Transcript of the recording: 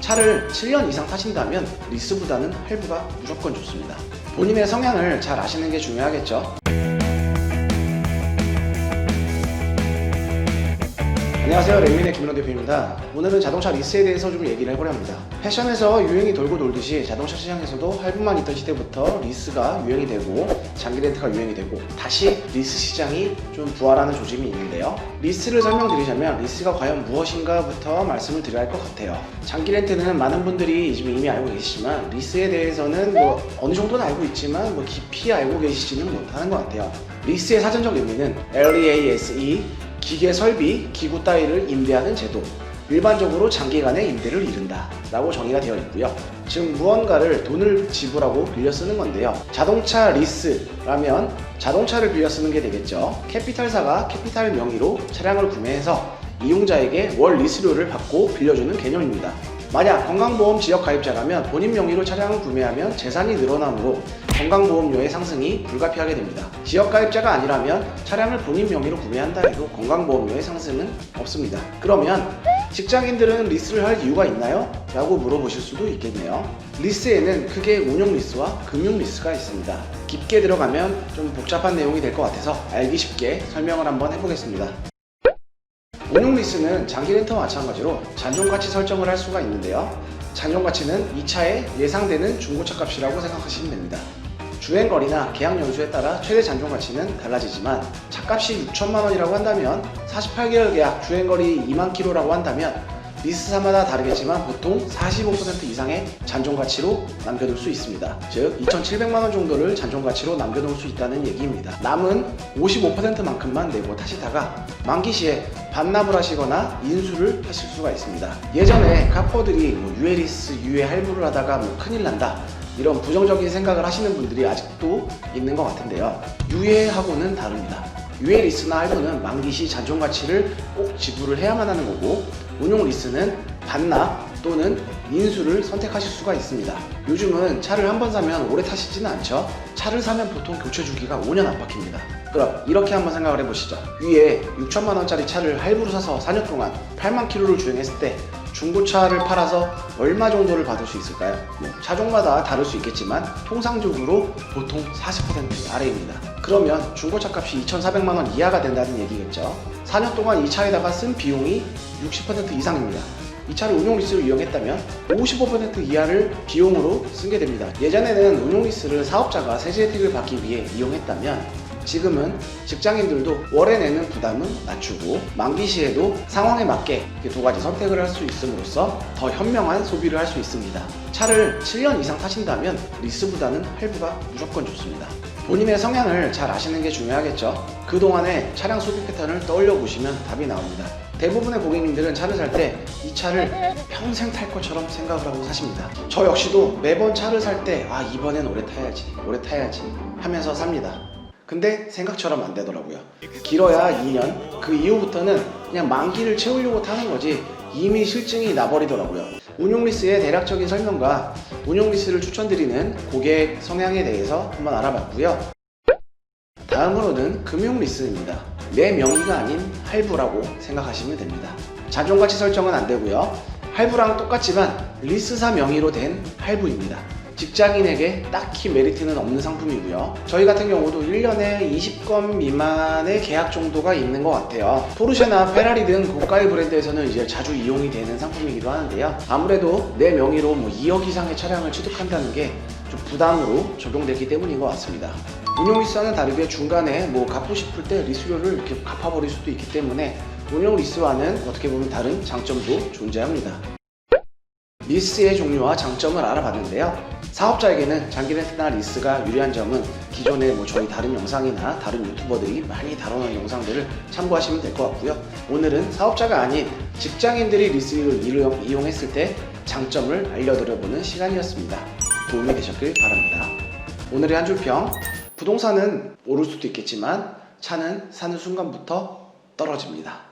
차를 7년 이상 타신다면 리스보다는 할부가 무조건 좋습니다. 본인의 성향을 잘 아시는 게 중요하겠죠. 안녕하세요, 랩민의 김은호 대표입니다. 오늘은 자동차 리스에 대해서 좀 얘기를 해보려 합니다. 패션에서 유행이 돌고 돌듯이 자동차 시장에서도 할부만 있던 시대부터 리스가 유행이 되고 장기 렌트가 유행이 되고 다시 리스 시장이 좀 부활하는 조짐이 있는데요. 리스를 설명드리자면 리스가 과연 무엇인가부터 말씀을 드려야 할 것 같아요. 장기 렌트는 많은 분들이 이미 알고 계시지만 리스에 대해서는 어느 정도는 알고 있지만 깊이 알고 계시지는 못하는 것 같아요. 리스의 사전적 의미는 LEASE 기계 설비, 기구 따위를 임대하는 제도, 일반적으로 장기간의 임대를 이른다 라고 정의가 되어 있고요. 즉 무언가를 돈을 지불하고 빌려 쓰는 건데요. 자동차 리스라면 자동차를 빌려 쓰는 게 되겠죠. 캐피탈사가 캐피탈 명의로 차량을 구매해서 이용자에게 월 리스료를 받고 빌려주는 개념입니다. 만약 건강보험 지역가입자라면 본인 명의로 차량을 구매하면 재산이 늘어나므로 건강보험료의 상승이 불가피하게 됩니다. 지역가입자가 아니라면 차량을 본인 명의로 구매한다 해도 건강보험료의 상승은 없습니다. 그러면 직장인들은 리스를 할 이유가 있나요? 라고 물어보실 수도 있겠네요. 리스에는 크게 운용 리스와 금융 리스가 있습니다. 깊게 들어가면 좀 복잡한 내용이 될 것 같아서 알기 쉽게 설명을 한번 해보겠습니다. 운용 리스는 장기 렌트와 마찬가지로 잔존가치 설정을 할 수가 있는데요. 잔존가치는 이 차의 예상되는 중고차 값이라고 생각하시면 됩니다. 주행거리나 계약 연수에 따라 최대 잔존가치는 달라지지만 차값이 6천만 원이라고 한다면 48개월 계약 주행거리 2만 킬로라고 한다면 리스사마다 다르겠지만 보통 45% 이상의 잔존가치로 남겨둘 수 있습니다. 즉 2,700만 원 정도를 잔존가치로 남겨놓을 수 있다는 얘기입니다. 남은 55%만큼만 내고 타시다가 만기 시에 반납을 하시거나 인수를 하실 수가 있습니다. 예전에 카퍼들이 유예 리스, 유예 할부를 하다가 큰일 난다 이런 부정적인 생각을 하시는 분들이 아직도 있는 것 같은데요. 유예하고는 다릅니다. 유예 리스나 할부는 만기 시 잔존가치를 꼭 지불을 해야만 하는 거고 운용 리스는 반납 또는 인수를 선택하실 수가 있습니다. 요즘은 차를 한 번 사면 오래 타시지는 않죠. 차를 사면 보통 교체 주기가 5년 안팎입니다. 그럼 이렇게 한번 생각을 해보시죠. 위에 6천만 원짜리 차를 할부로 사서 4년 동안 8만 킬로를 주행했을 때 중고차를 팔아서 얼마 정도를 받을 수 있을까요? 차종마다 다를 수 있겠지만 통상적으로 보통 40% 아래입니다. 그러면 중고차 값이 2,400만 원 이하가 된다는 얘기겠죠. 4년 동안 이 차에다가 쓴 비용이 60% 이상입니다. 이 차를 운용리스로 이용했다면 55% 이하를 비용으로 쓰게 됩니다. 예전에는 운용리스를 사업자가 세제 혜택을 받기 위해 이용했다면 지금은 직장인들도 월에 내는 부담은 낮추고 만기 시에도 상황에 맞게 두 가지 선택을 할 수 있음으로써 더 현명한 소비를 할 수 있습니다. 차를 7년 이상 타신다면 리스보다는 할부가 무조건 좋습니다. 본인의 성향을 잘 아시는 게 중요하겠죠. 그동안의 차량 소비 패턴을 떠올려 보시면 답이 나옵니다. 대부분의 고객님들은 차를 살 때 이 차를 평생 탈 것처럼 생각을 하고 사십니다. 저 역시도 매번 차를 살 때 이번엔 오래 타야지 하면서 삽니다. 근데 생각처럼 안 되더라고요. 길어야 2년, 그 이후부터는 그냥 만기를 채우려고 타는 거지 이미 실증이 나버리더라고요. 운용리스의 대략적인 설명과 운용리스를 추천드리는 고객 성향에 대해서 한번 알아봤고요. 다음으로는 금융리스입니다. 내 명의가 아닌 할부라고 생각하시면 됩니다. 잔존가치 설정은 안 되고요. 할부랑 똑같지만 리스사 명의로 된 할부입니다. 직장인에게 딱히 메리트는 없는 상품이고요. 저희 같은 경우도 1년에 20건 미만의 계약 정도가 있는 것 같아요. 포르쉐나 페라리 등 고가의 브랜드에서는 이제 자주 이용이 되는 상품이기도 하는데요. 아무래도 내 명의로 2억 이상의 차량을 취득한다는 게 좀 부담으로 적용되기 때문인 것 같습니다. 운용리스와는 다르게 중간에 갚고 싶을 때 리스료를 이렇게 갚아버릴 수도 있기 때문에 운용리스와는 어떻게 보면 다른 장점도 존재합니다. 리스의 종류와 장점을 알아봤는데요. 사업자에게는 장기 렌트나 리스가 유리한 점은 기존에 저희 다른 영상이나 다른 유튜버들이 많이 다뤄놓은 영상들을 참고하시면 될 것 같고요. 오늘은 사업자가 아닌 직장인들이 리스를 이용했을 때 장점을 알려드려보는 시간이었습니다. 도움이 되셨길 바랍니다. 오늘의 한 줄 평, 부동산은 오를 수도 있겠지만 차는 사는 순간부터 떨어집니다.